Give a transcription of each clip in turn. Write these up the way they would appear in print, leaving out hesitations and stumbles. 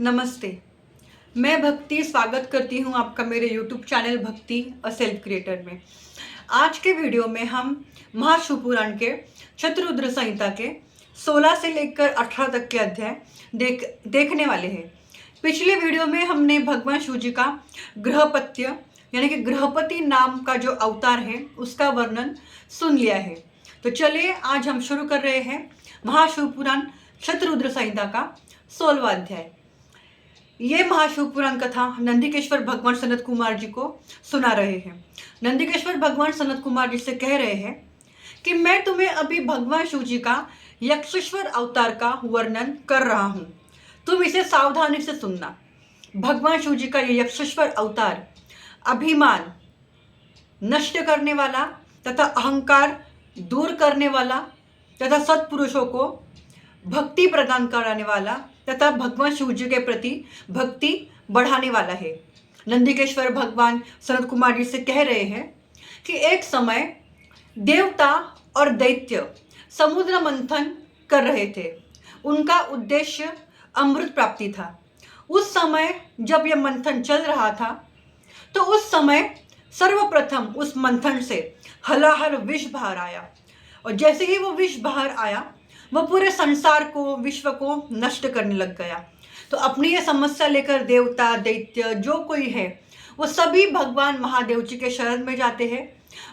नमस्ते। मैं भक्ति स्वागत करती हूँ आपका मेरे YouTube चैनल भक्ति अ सेल्फ क्रिएटर में। आज के वीडियो में हम महाशिवपुराण के शतरुद्र संहिता के 16 से लेकर 18 तक के अध्याय देखने वाले हैं। पिछले वीडियो में हमने भगवान शिव जी का गृहपत्य यानी कि गृहपति नाम का जो अवतार है उसका वर्णन सुन लिया है। तो चलिए आज हम शुरू कर रहे हैं महाशिवपुराण शतरुद्र संहिता का 16वां अध्याय। ये महाशिवपुराण कथा नंदिकेश्वर भगवान सनत कुमार जी को सुना रहे हैं। नंदिकेश्वर भगवान सनत कुमार जी से कह रहे हैं कि मैं तुम्हें अभी भगवान शिव जी का यक्षेश्वर अवतार का वर्णन कर रहा हूँ, तुम इसे सावधानी से सुनना। भगवान शिव जी का ये यक्षेश्वर अवतार अभिमान नष्ट करने वाला तथा अहंकार दूर करने वाला तथा सत्पुरुषों को भक्ति प्रदान कराने वाला तथा भगवान शिव जी के प्रति भक्ति बढ़ाने वाला है। नंदिकेश्वर भगवान सनत कुमार जी से कह रहे हैं कि एक समय देवता और दैत्य समुद्र मंथन कर रहे थे। उनका उद्देश्य अमृत प्राप्ति था। उस समय जब यह मंथन चल रहा था तो उस समय सर्वप्रथम उस मंथन से हलाहल विष बाहर आया, और जैसे ही वो विष बाहर आया वह पूरे संसार को, विश्व को नष्ट करने लग गया। तो अपनी ये समस्या लेकर देवता दैत्य जो कोई है वो सभी भगवान महादेव जी के शरण में जाते हैं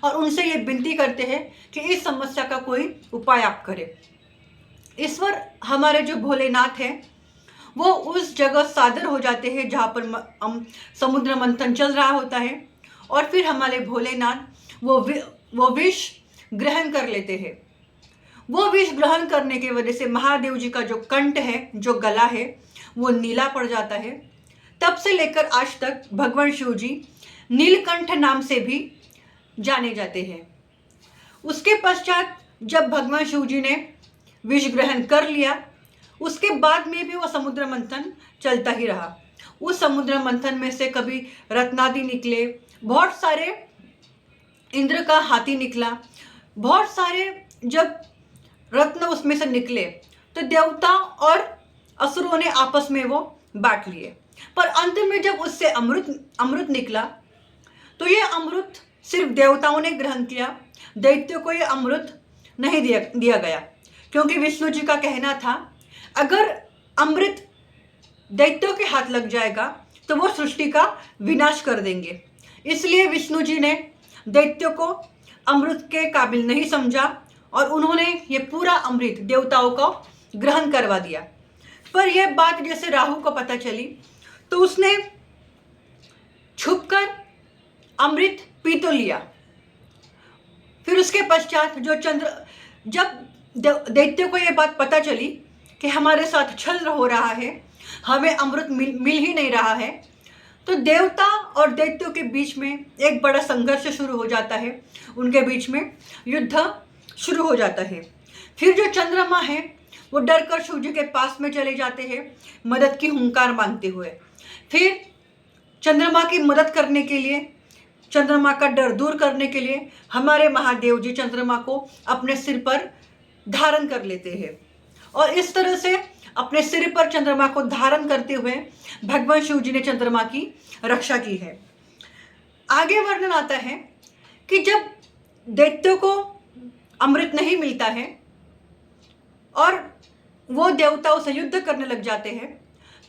और उनसे ये विनती करते हैं कि इस समस्या का कोई उपाय आप करें। ईश्वर हमारे जो भोलेनाथ हैं वो उस जगह सादर हो जाते हैं जहाँ पर समुद्र मंथन चल रहा होता है, और फिर हमारे भोलेनाथ वो विष ग्रहण कर लेते हैं। वो विष ग्रहण करने की वजह से महादेव जी का जो कंठ है, जो गला है, वो नीला पड़ जाता है। तब से लेकर आज तक भगवान शिव जी नीलकंठ नाम से भी जाने जाते हैं। उसके पश्चात जब भगवान शिव जी ने विष ग्रहण कर लिया, उसके बाद में भी वो समुद्र मंथन चलता ही रहा। उस समुद्र मंथन में से कभी रत्नादि निकले, बहुत सारे इंद्र का हाथी निकला, बहुत सारे जब रत्न उसमें से निकले तो देवता और असुरों ने आपस में वो बांट लिए। पर अंत में जब उससे अमृत निकला तो ये अमृत सिर्फ देवताओं ने ग्रहण किया, दैत्यों को ये अमृत नहीं दिया गया, क्योंकि विष्णु जी का कहना था अगर अमृत दैत्यों के हाथ लग जाएगा तो वो सृष्टि का विनाश कर देंगे। इसलिए विष्णु जी ने दैत्यों को अमृत के काबिल नहीं समझा और उन्होंने ये पूरा अमृत देवताओं को ग्रहण करवा दिया। पर यह बात जैसे राहु को पता चली तो उसने छुपकर अमृत पी तो लिया। फिर उसके पश्चात जब दैत्य को यह बात पता चली कि हमारे साथ छल हो रहा है, हमें अमृत मिल ही नहीं रहा है, तो देवता और दैत्यों के बीच में एक बड़ा संघर्ष शुरू हो जाता है। उनके बीच में युद्ध शुरू हो जाता है। फिर जो चंद्रमा है वो डर कर शिव जी के पास में चले जाते हैं मदद की हुंकार मांगते हुए। फिर चंद्रमा की मदद करने के लिए, चंद्रमा का डर दूर करने के लिए हमारे महादेव जी चंद्रमा को अपने सिर पर धारण कर लेते हैं, और इस तरह से अपने सिर पर चंद्रमा को धारण करते हुए भगवान शिव जी ने चंद्रमा की रक्षा की है। आगे वर्णन आता है कि जब दैत्यों को अमृत नहीं मिलता है और वो देवताओं से युद्ध करने लग जाते हैं,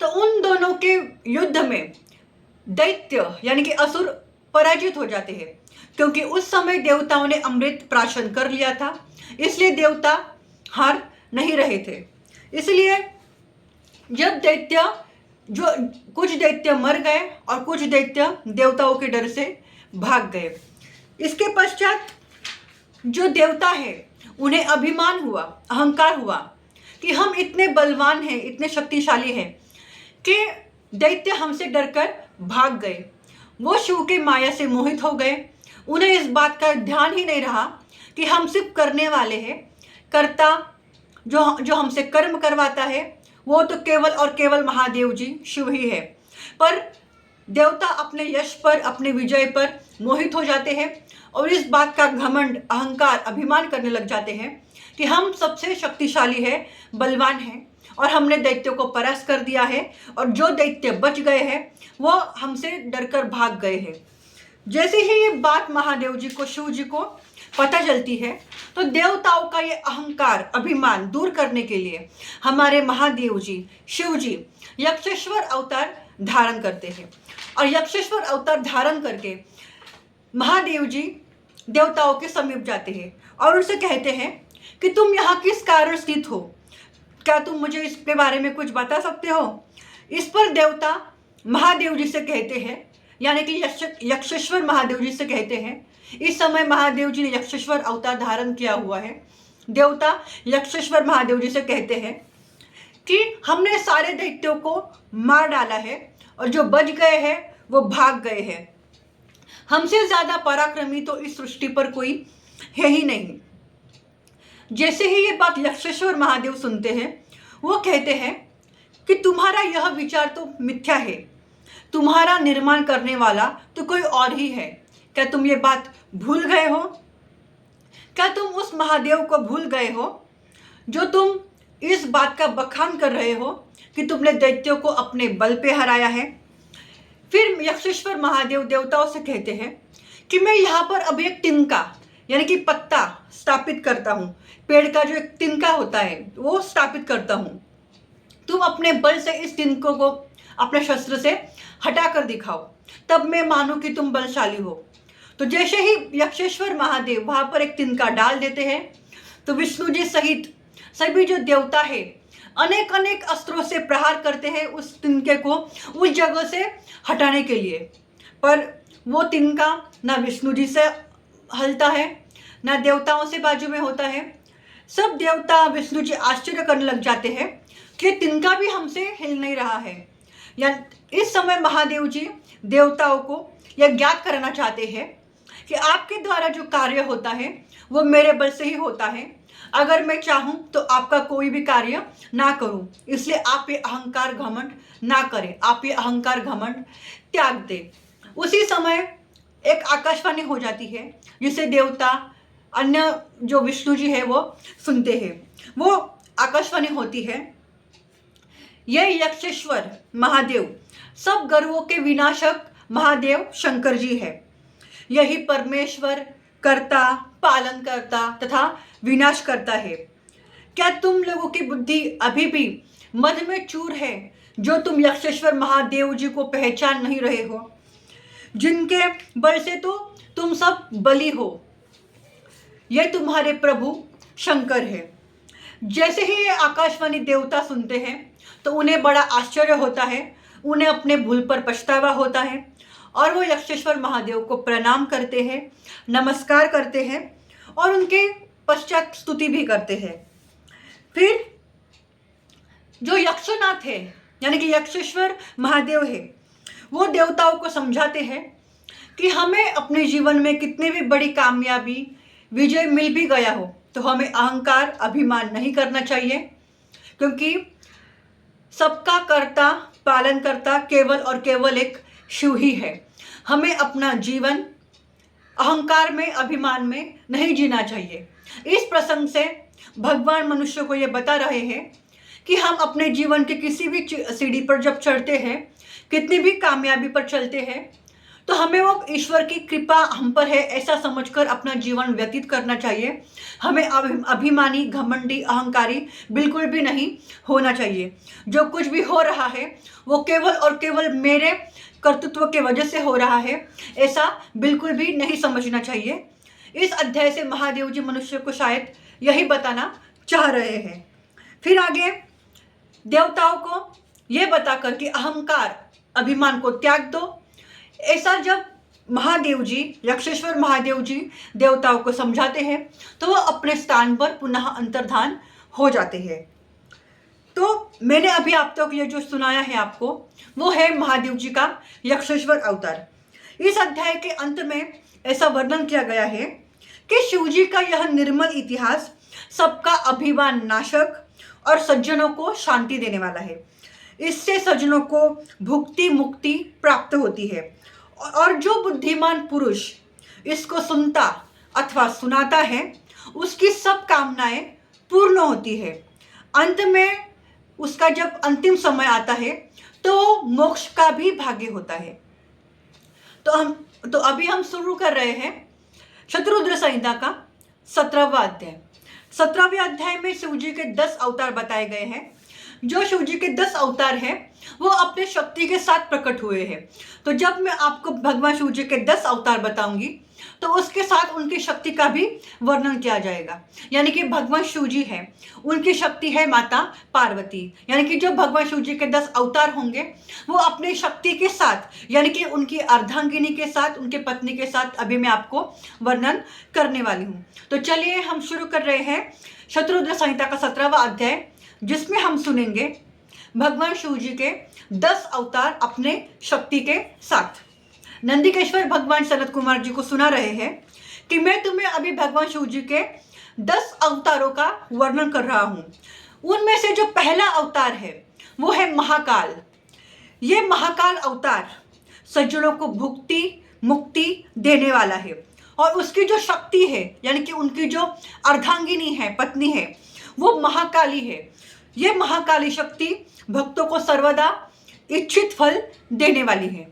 तो उन दोनों के युद्ध में दैत्य यानी कि असुर पराजित हो जाते हैं, क्योंकि उस समय देवताओं ने अमृत प्राशन कर लिया था, इसलिए देवता हार नहीं रहे थे। इसलिए जब कुछ दैत्य मर गए और कुछ दैत्य देवताओं के डर से भाग गए। इसके पश्चात जो देवता है उन्हें अभिमान हुआ, अहंकार हुआ कि हम इतने बलवान हैं, इतने शक्तिशाली हैं कि दैत्य हमसे डरकर भाग गए। वो शिव के माया से मोहित हो गए। उन्हें इस बात का ध्यान ही नहीं रहा कि हम सिर्फ करने वाले हैं। कर्ता जो हमसे कर्म करवाता है वो तो केवल और केवल महादेव जी शिव ही है। पर देवता अपने यश पर, अपने विजय पर मोहित हो जाते हैं और इस बात का घमंड, अहंकार, अभिमान करने लग जाते हैं कि हम सबसे शक्तिशाली है, बलवान हैं और हमने दैत्यों को परास्त कर दिया है, और जो दैत्य बच गए हैं वो हमसे डरकर भाग गए हैं। जैसे ही ये बात महादेव जी को, शिव जी को पता चलती है, तो देवताओं का ये अहंकार, अभिमान दूर करने के लिए हमारे महादेव जी, शिव जी यक्षेश्वर अवतार धारण करते हैं। और यक्षेश्वर अवतार धारण करके महादेव जी देवताओं के समीप जाते हैं और उनसे कहते हैं कि तुम यहाँ किस कारण स्थित हो, क्या तुम मुझे इसके बारे में कुछ बता सकते हो। इस पर देवता महादेव जी से कहते हैं, यानी कि यक्षेश्वर महादेव जी से कहते हैं, इस समय महादेव जी ने यक्षेश्वर अवतार धारण किया हुआ है। देवता यक्षेश्वर महादेव जी से कहते हैं कि हमने सारे दैत्यों को मार डाला है और जो बच गए हैं वो भाग गए हैं। हमसे ज्यादा पराक्रमी तो इस सृष्टि पर कोई है ही नहीं। जैसे ही ये बात यक्षेश्वर महादेव सुनते हैं, वो कहते हैं कि तुम्हारा यह विचार तो मिथ्या है, तुम्हारा निर्माण करने वाला तो कोई और ही है। क्या तुम ये बात भूल गए हो? क्या तुम उस महादेव को भूल गए हो जो तुम इस बात का बखान कर रहे हो कि तुमने दैत्यों को अपने बल पे हराया है? फिर यक्षेश्वर महादेव देवताओं से कहते हैं कि मैं यहाँ पर अभी एक तिनका, यानी कि पत्ता स्थापित करता हूँ, पेड़ का जो एक तिनका होता है वो स्थापित करता हूँ। तुम अपने बल से इस तिनकों को अपने शस्त्र से हटा कर दिखाओ, तब मैं मानूं कि तुम बलशाली हो। तो जैसे ही यक्षेश्वर महादेव वहां पर एक तिनका डाल देते हैं, तो विष्णु जी सहित सभी जो देवता है अनेक अनेक अस्त्रों से प्रहार करते हैं उस तिनके को उस जगह से हटाने के लिए, पर वो तिनका ना विष्णु जी से हलता है, ना देवताओं से बाजू में होता है। सब देवता विष्णु जी आश्चर्य करने लग जाते हैं कि तिनका भी हमसे हिल नहीं रहा है। या इस समय महादेव जी देवताओं को यह ज्ञात करना चाहते हैं कि आपके द्वारा जो कार्य होता है वो मेरे बल से ही होता है। अगर मैं चाहूं तो आपका कोई भी कार्य ना करूं, इसलिए आप ये अहंकार घमंड ना करें, आप ये अहंकार घमंड त्याग दें। उसी समय एक आकाशवाणी हो जाती है जिसे देवता, अन्य जो विष्णु जी है वो सुनते हैं। वो आकाशवाणी होती है, यह यक्षेश्वर महादेव सब गर्वों के विनाशक महादेव शंकर जी है। यही परमेश्वर, कर्ता, पालन करता तथा विनाश करता है। क्या तुम लोगों की बुद्धि अभी भी मद में चूर है, जो तुम यक्षेश्वर महादेव जी को पहचान नहीं रहे हो, जिनके बल से तो तुम सब बली हो। यह तुम्हारे प्रभु शंकर है। जैसे ही ये आकाशवाणी देवता सुनते हैं तो उन्हें बड़ा आश्चर्य होता है, उन्हें अपने भूल पर पछतावा होता है और वो यक्षेश्वर महादेव को प्रणाम करते हैं, नमस्कार करते हैं और उनके पश्चात स्तुति भी करते हैं। फिर जो यक्षनाथ है, यानी कि यक्षेश्वर महादेव है, वो देवताओं को समझाते हैं कि हमें अपने जीवन में कितनी भी बड़ी कामयाबी, विजय मिल भी गया हो तो हमें अहंकार, अभिमान नहीं करना चाहिए, क्योंकि सबका कर्ता, पालन करता केवल और केवल एक शिव ही है। हमें अपना जीवन अहंकार में, अभिमान में नहीं जीना चाहिए। इस प्रसंग से भगवान मनुष्य को ये बता रहे हैं कि हम अपने जीवन के किसी भी सीढ़ी पर जब चढ़ते हैं, कितनी भी कामयाबी पर चलते हैं, तो हमें वो ईश्वर की कृपा हम पर है ऐसा समझकर अपना जीवन व्यतीत करना चाहिए। हमें अभिमानी, घमंडी, अहंकारी बिल्कुल भी नहीं होना चाहिए। जो कुछ भी हो रहा है वो केवल और केवल मेरे कर्तृत्व के वजह से हो रहा है, ऐसा बिल्कुल भी नहीं समझना चाहिए। इस अध्याय से महादेव जी मनुष्य को शायद यही बताना चाह रहे हैं। फिर आगे देवताओं को यह बताकर कि अहंकार, अभिमान को त्याग दो, ऐसा जब महादेव जी, यक्षेश्वर महादेव जी देवताओं को समझाते हैं तो वो अपने स्थान पर पुनः अंतर्धान हो जाते हैं। तो मैंने अभी आप तक ये जो सुनाया है आपको, वो है महादेव जी का यक्षेश्वर अवतार। इस अध्याय के अंत में ऐसा वर्णन किया गया है कि शिव जी का यह निर्मल इतिहास सबका अभिमान नाशक और सज्जनों को शांति देने वाला है। इससे सज्जनों को भुक्ति, मुक्ति प्राप्त होती है और जो बुद्धिमान पुरुष इसको सुनता अथवा सुनाता है उसकी सब कामनाएं पूर्ण होती है। अंत में उसका जब अंतिम समय आता है तो मोक्ष का भी भाग्य होता है। तो अभी हम शुरू कर रहे हैं शत्रुद्र संहिता का 17वां अध्याय। 17वें अध्याय में शिव जी के 10 अवतार बताए गए हैं। जो शिव जी के 10 अवतार हैं वो अपने शक्ति के साथ प्रकट हुए हैं। तो जब मैं आपको भगवान शिव जी के 10 अवतार बताऊंगी तो उसके साथ उनकी शक्ति का भी वर्णन किया जाएगा। यानी कि भगवान शिव जी है, उनकी शक्ति है माता पार्वती। यानी कि जो भगवान शिव जी के 10 अवतार होंगे वो अपनी शक्ति के साथ, यानी कि उनकी अर्धांगिनी के साथ, उनके पत्नी के साथ अभी मैं आपको वर्णन करने वाली हूँ। तो चलिए हम शुरू कर रहे हैं शत्रुद्र संहिता का 17वां अध्याय, जिसमें हम सुनेंगे भगवान शिव जी के 10 अवतार अपने शक्ति के साथ। नंदिकेश्वर भगवान सनत कुमार जी को सुना रहे हैं कि मैं तुम्हें अभी भगवान शिव जी के 10 अवतारों का वर्णन कर रहा हूँ। उनमें से जो पहला अवतार है वो है महाकाल। ये महाकाल अवतार सज्जनों को भुक्ति मुक्ति देने वाला है और उसकी जो शक्ति है, यानी कि उनकी जो अर्धांगिनी है, पत्नी है, वो महाकाली है। ये महाकाली शक्ति भक्तों को सर्वदा इच्छित फल देने वाली है।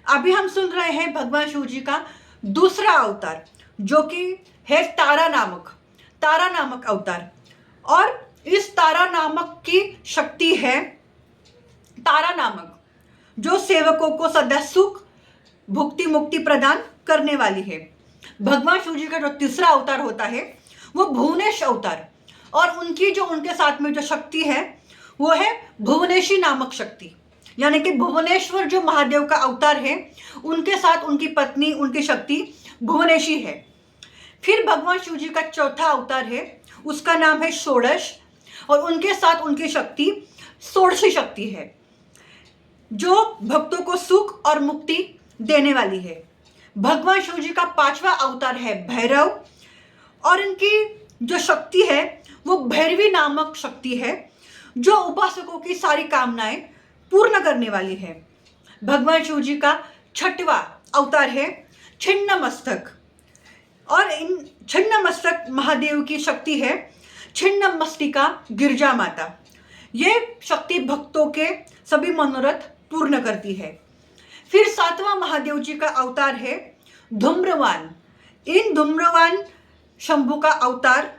अभी हम सुन रहे हैं भगवान शिव जी का दूसरा अवतार, जो कि है तारा नामक अवतार। और इस तारा नामक की शक्ति है तारा नामक, जो सेवकों को सदा सुख भुक्ति मुक्ति प्रदान करने वाली है। भगवान शिव जी का जो तीसरा अवतार होता है वो भुवनेश अवतार, और उनके साथ में जो शक्ति है वो है भुवनेशी नामक शक्ति। यानी कि भुवनेश्वर जो महादेव का अवतार है, उनके साथ उनकी पत्नी, उनकी शक्ति भुवनेशी है। फिर भगवान शिव जी का चौथा अवतार है, उसका नाम है षोडश, और उनके साथ उनकी शक्ति षोडशी शक्ति है, जो भक्तों को सुख और मुक्ति देने वाली है। भगवान शिव जी का 5वां अवतार है भैरव, और इनकी जो शक्ति है वो भैरवी नामक शक्ति है, जो उपासकों की सारी कामनाएं पूर्ण करने वाली है। भगवान शिव जी का 6वां अवतार है छिन्न मस्तक, और इन छिन्न मस्तक महादेव की शक्ति है छिन्न मस्तिका गिरजा माता। ये शक्ति भक्तों के सभी मनोरथ पूर्ण करती है। फिर 7वां महादेव जी का अवतार है धूम्रवान। इन धूम्रवान शंभु का अवतार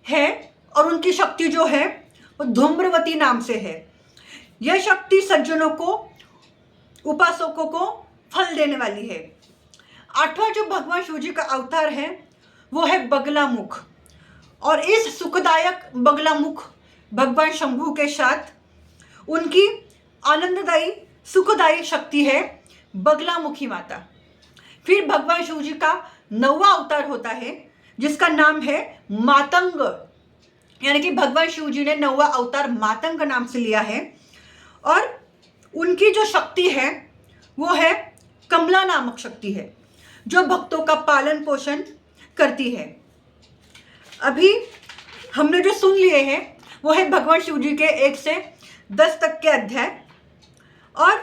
है, और उनकी शक्ति जो है वो धूम्रवती नाम से है। यह शक्ति सज्जनों को, उपासकों को फल देने वाली है। 8वां जो भगवान शिव जी का अवतार है वो है बगलामुख, और इस सुखदायक बगलामुख भगवान शंभु के साथ उनकी आनंददायी सुखदायी शक्ति है बगलामुखी माता। फिर भगवान शिव जी का 9वां अवतार होता है, जिसका नाम है मातंग। यानी कि भगवान शिव जी ने 9वां अवतार मातंग नाम से लिया है, और उनकी जो शक्ति है वो है कमला नामक शक्ति है, जो भक्तों का पालन पोषण करती है। अभी हमने जो सुन लिए हैं वो है भगवान शिव जी के 1 से 10 तक के अध्याय। और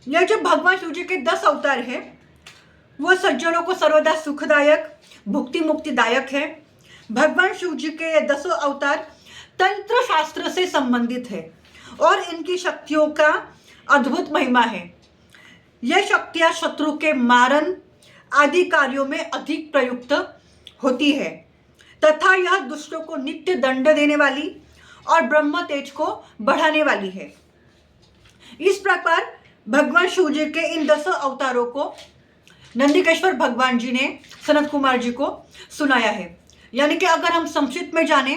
यह जो भगवान शिव जी के 10 अवतार है वो सज्जनों को सर्वदा सुखदायक भुक्ति मुक्तिदायक है। भगवान शिव जी के ये 10 अवतार तंत्र शास्त्र से संबंधित है, और इनकी शक्तियों का अद्भुत महिमा है। यह शक्तियाँ शत्रु के मारण आदि कार्यों में अधिक प्रयुक्त होती है, तथा यह दुष्टों को नित्य दंड देने वाली और ब्रह्म तेज को बढ़ाने वाली है। इस प्रकार भगवान शिव जी के इन 10 अवतारों को नंदिकेश्वर भगवान जी ने सनत कुमार जी को सुनाया है। यानी कि अगर हम संक्षिप्त में जाने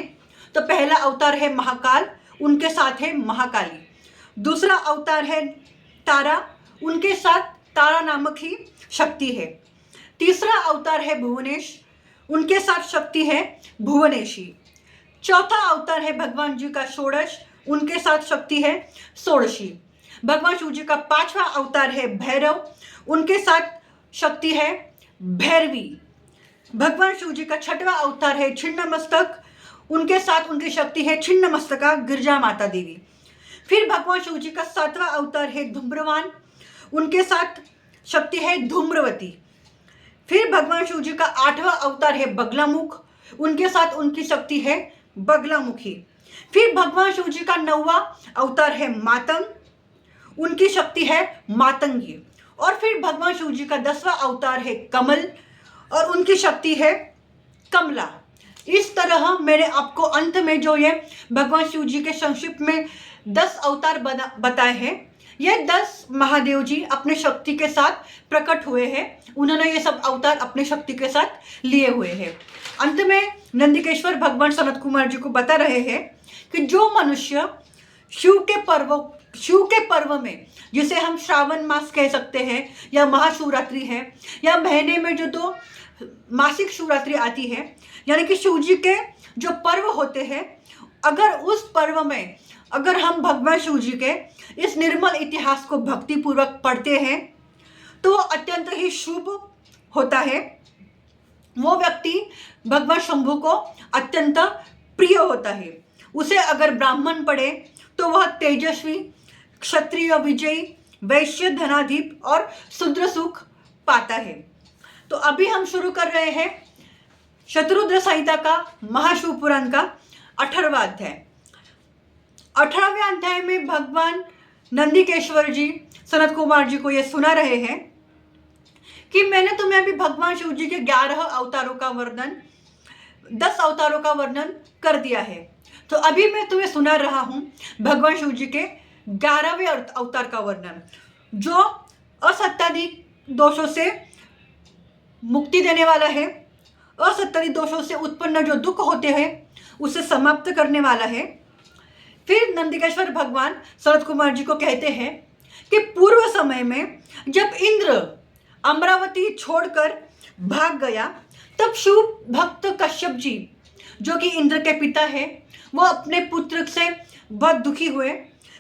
तो पहला अवतार है महाकाल, उनके साथ है महाकाली। दूसरा अवतार है तारा, उनके साथ तारा नामक ही शक्ति है। तीसरा अवतार है भुवनेश, उनके साथ शक्ति है भुवनेशी। चौथा अवतार है भगवान जी का षोडश, उनके साथ शक्ति है षोडशी। भगवान शिव जी का 5वां अवतार है भैरव, उनके साथ शक्ति है भैरवी। भगवान शिव जी का 6वां अवतार है छिन्न मस्तक, उनके साथ उनकी शक्ति है छिन्न मस्तका गिरजा माता देवी। फिर भगवान शिव जी का 7वां अवतार है धूम्रवान, उनके साथ शक्ति है धूम्रवती। फिर भगवान शिव जी का 8वां अवतार है बगलामुख, उनके साथ उनकी शक्ति है बगलामुखी। फिर भगवान शिव जी का 9वां अवतार है मातंग, उनकी शक्ति है मातंगी। और फिर भगवान शिव जी का 10वां अवतार है कमल और उनकी शक्ति है कमला। इस तरह मैंने आपको अंत में जो ये भगवान शिव जी के संक्षिप्त में 10 अवतार बताए हैं, ये 10 महादेव जी अपने शक्ति के साथ प्रकट हुए हैं। उन्होंने ये सब अवतार अपने शक्ति के साथ लिए हुए हैं। अंत में नंदिकेश्वर भगवान सनत कुमार जी को बता रहे हैं कि जो मनुष्य शिव के पर्व में, जिसे हम श्रावण मास कह सकते हैं या महाशिवरात्रि है या महीने में जो 2 मासिक शिवरात्रि आती है, यानी कि शिव जी के जो पर्व होते हैं, अगर उस पर्व में अगर हम भगवान शिव जी के इस निर्मल इतिहास को भक्तिपूर्वक पढ़ते हैं तो अत्यंत ही शुभ होता है। वो व्यक्ति भगवान शंभु को अत्यंत प्रिय होता है। उसे अगर ब्राह्मण पढ़े तो वह तेजस्वी, क्षत्रिय विजयी, वैश्य धनाधिप और शूद्र सुख पाता है। तो अभी हम शुरू कर रहे हैं शतरुद्र संहिता का महाशिव पुराण का 18वां अध्याय। 18वें अध्याय में भगवान नंदिकेश्वर जी सनत कुमार जी को यह सुना रहे हैं कि मैंने तुम्हें अभी भगवान शिव जी के 11 अवतारों का वर्णन, 10 अवतारों का वर्णन कर दिया है। तो अभी मैं तुम्हें सुना रहा हूं भगवान शिव जी के 11वें अवतार का वर्णन, जो असत्याधिक दोषों से मुक्ति देने वाला है, असत्याधिक दोषों से उत्पन्न जो दुख होते हैं उसे समाप्त करने वाला है। फिर नंदिकेश्वर भगवान सनत कुमार जी को कहते हैं कि पूर्व समय में जब इंद्र अमरावती छोड़कर भाग गया, तब शिव भक्त कश्यप जी, जो कि इंद्र के पिता है, वो अपने पुत्र से बहुत दुखी हुए,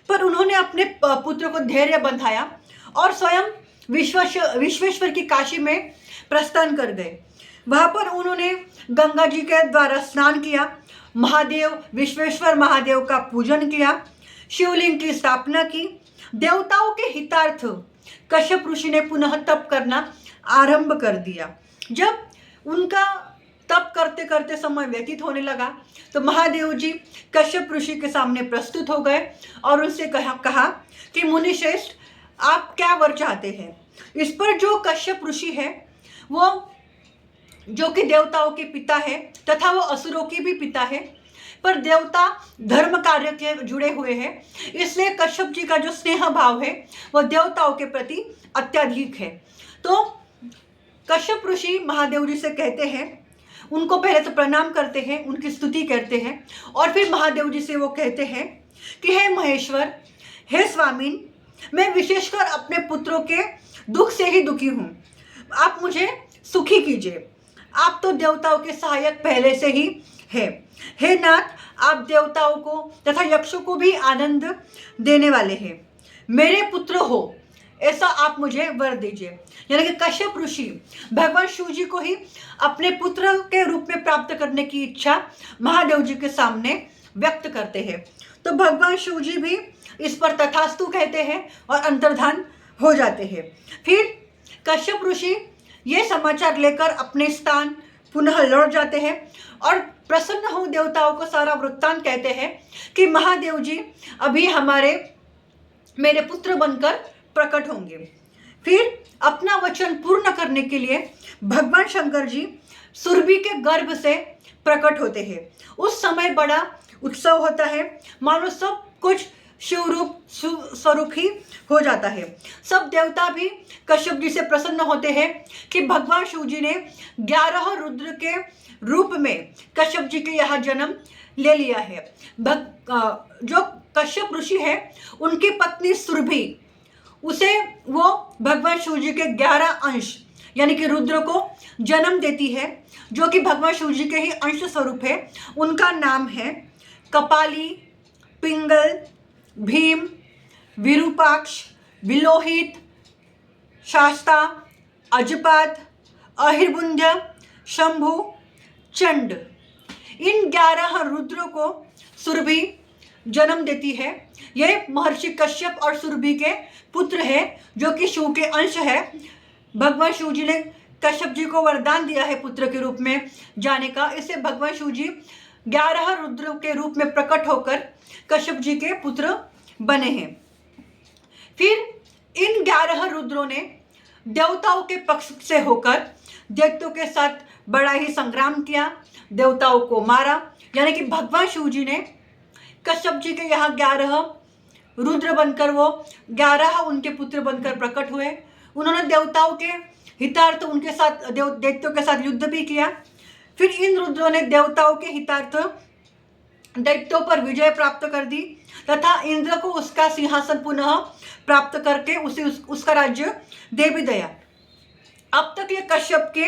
पर उन्होंने अपने पुत्र को धैर्य बंधाया और स्वयं विश्वेश्वर की काशी में प्रस्थान कर गए। वहाँ पर उन्होंने गंगा जी के द्वारा स्नान किया, महादेव विश्वेश्वर महादेव का पूजन किया, शिवलिंग की स्थापना की। देवताओं के हितार्थ कश्यप ऋषि ने पुनः तप करना आरंभ कर दिया। जब उनका तप करते करते समय व्यतीत होने लगा तो महादेव जी कश्यप ऋषि के सामने प्रस्तुत हो गए और उनसे कहा कि मुनि श्रेष्ठ, आप क्या वर चाहते हैं। इस पर जो कश्यप ऋषि है, वो जो कि देवताओं के पिता है तथा वो असुरों के भी पिता है, पर देवता धर्म कार्य के जुड़े हुए हैं, इसलिए कश्यप जी का जो स्नेह भाव है वह देवताओं के प्रति अत्यधिक है। तो कश्यप ऋषि महादेव जी से कहते हैं, उनको पहले तो प्रणाम करते हैं, उनकी स्तुति करते हैं और फिर महादेव जी से वो कहते हैं कि हे महेश्वर, हे स्वामीन, मैं विशेषकर अपने पुत्रों के दुख से ही दुखी हूँ, आप मुझे सुखी कीजिए। आप तो देवताओं के सहायक पहले से ही है। हे नाथ, आप देवताओं को तथा यक्षों को भी आनंद देने वाले हैं। मेरे पुत्र हो ऐसा आप मुझे वर दीजिए। यानी कि कश्यप ऋषि भगवान शिव जी को ही अपने पुत्र के रूप में प्राप्त करने की इच्छा महादेव जी के सामने व्यक्त करते हैं। तो भगवान शिव जी भी इस पर तथास्तु कहते हैं और अंतर्धान हो जाते हैं। फिर कश्यप ऋषि ये समाचार लेकर अपने स्थान पुनः लौट जाते हैं और प्रसन्न हो देवताओं को सारा वृत्तांत कहते हैं कि महादेव जी अभी मेरे पुत्र बनकर प्रकट होंगे। फिर अपना वचन पूर्ण करने के लिए भगवान शंकर जी सुरभि के गर्भ से प्रकट होते हैं। उस समय बड़ा उत्सव होता है, मानो सब कुछ शिवरूप स्वरूप ही हो जाता है। सब देवता भी कश्यप जी से प्रसन्न होते हैं कि भगवान शिव जी ने 11 रुद्र के रूप में कश्यप जी के यहाँ जन्म ले लिया है। जो कश्यप ऋषि है, उनकी पत्नी सुरभि, उसे वो भगवान शिव जी के 11 अंश यानी कि रुद्र को जन्म देती है, जो कि भगवान शिव जी के ही अंश स्वरूप है। उनका नाम है कपाली, पिंगल, भीम, विरूपाक्ष, विलोहित, शास्ता, अजपात, अहिर्बुंध्य, शंभु, चंड। इन 11 रुद्रों को सुरभि जन्म देती है। यह महर्षि कश्यप और सुरभि के पुत्र है, जो कि शिव के अंश है। भगवान शिव जी ने कश्यप जी को वरदान दिया है पुत्र के रूप में जाने का। इससे भगवान शिव जी 11 रुद्र के रूप में प्रकट होकर कश्यप जी के पुत्र बने हैं। फिर इन 11 रुद्रों ने देवताओं के पक्ष से होकर दैत्यों के साथ बड़ा ही संग्राम किया, देवताओं को मारा। यानी कि भगवान शिव जी ने कश्यप जी के यहाँ 11 रुद्र बनकर, वो 11 उनके पुत्र बनकर प्रकट हुए। उन्होंने देवताओं के हितार्थ उनके साथ दैत्यों के साथ युद्ध भी किया। फिर इन रुद्रों ने देवताओं के हितार्थ दैत्यों पर विजय प्राप्त कर दी तथा इंद्र को उसका सिंहासन पुनः प्राप्त करके उसे उसका राज्य दे भी दिया। अब तक ये कश्यप के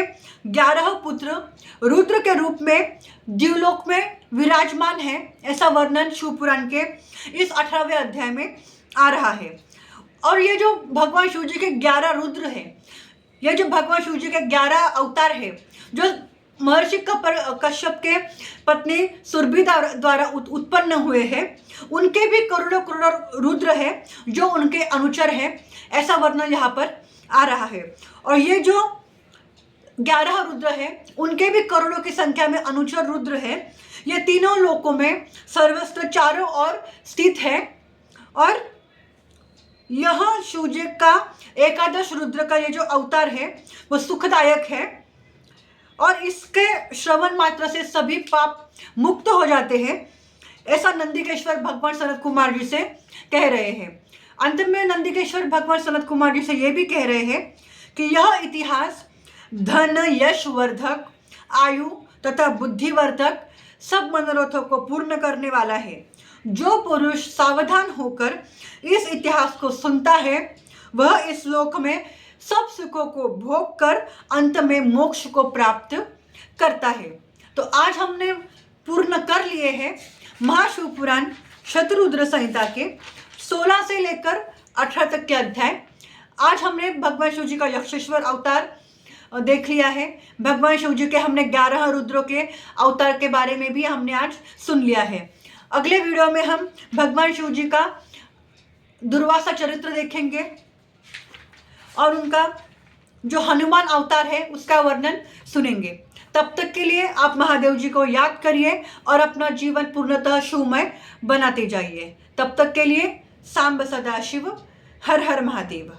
11 पुत्र रुद्र के रूप में द्युलोक में विराजमान है, ऐसा वर्णन शिव पुराण के इस 18वें अध्याय में आ रहा है। और ये जो भगवान शिव जी के 11 रुद्र है, ये जो भगवान शिव जी के 11 अवतार है, जो महर्षि कश्यप के पत्नी सुरभि द्वारा उत्पन्न हुए हैं, उनके भी करोड़ों करोड़ों रुद्र है जो उनके अनुचर हैं, ऐसा वर्णन यहाँ पर आ रहा है। और ये जो 11 रुद्र है उनके भी करोड़ों की संख्या में अनुचर रुद्र है। ये तीनों लोकों में सर्वत्र चारों ओर स्थित है। और यह शिव जी का 11 रुद्र का ये जो अवतार है वो सुखदायक है और इसके श्रवण मात्र से सभी पाप मुक्त हो जाते हैं, ऐसा नंदिकेश्वर भगवान सनत कुमार जी से कह रहे हैं। अंत में नंदिकेश्वर भगवान सनत कुमार जी से ये भी कह रहे हैं कि यह इतिहास धन यश वर्धक, आयु तथा बुद्धिवर्धक सब मनोरथों को पूर्ण करने वाला है। जो पुरुष सावधान होकर इस इतिहास को सुनता है वह इस लोक में सब सुखों को भोग कर अंत में मोक्ष को प्राप्त करता है। तो आज हमने पूर्ण कर लिए हैं महाशिव पुराण शतरुद्र संहिता के 16 से लेकर 18 तक के अध्याय। आज हमने भगवान शिव जी का यक्षेश्वर अवतार देख लिया है। भगवान शिव जी के हमने 11 रुद्रों के अवतार के बारे में भी हमने आज सुन लिया है। अगले वीडियो में हम भगवान शिव जी का दुर्वासा चरित्र देखेंगे और उनका जो हनुमान अवतार है उसका वर्णन सुनेंगे। तब तक के लिए आप महादेव जी को याद करिए और अपना जीवन पूर्णतः शिवमय बनाते जाइए। तब तक के लिए सांब सदाशिव, हर हर महादेव।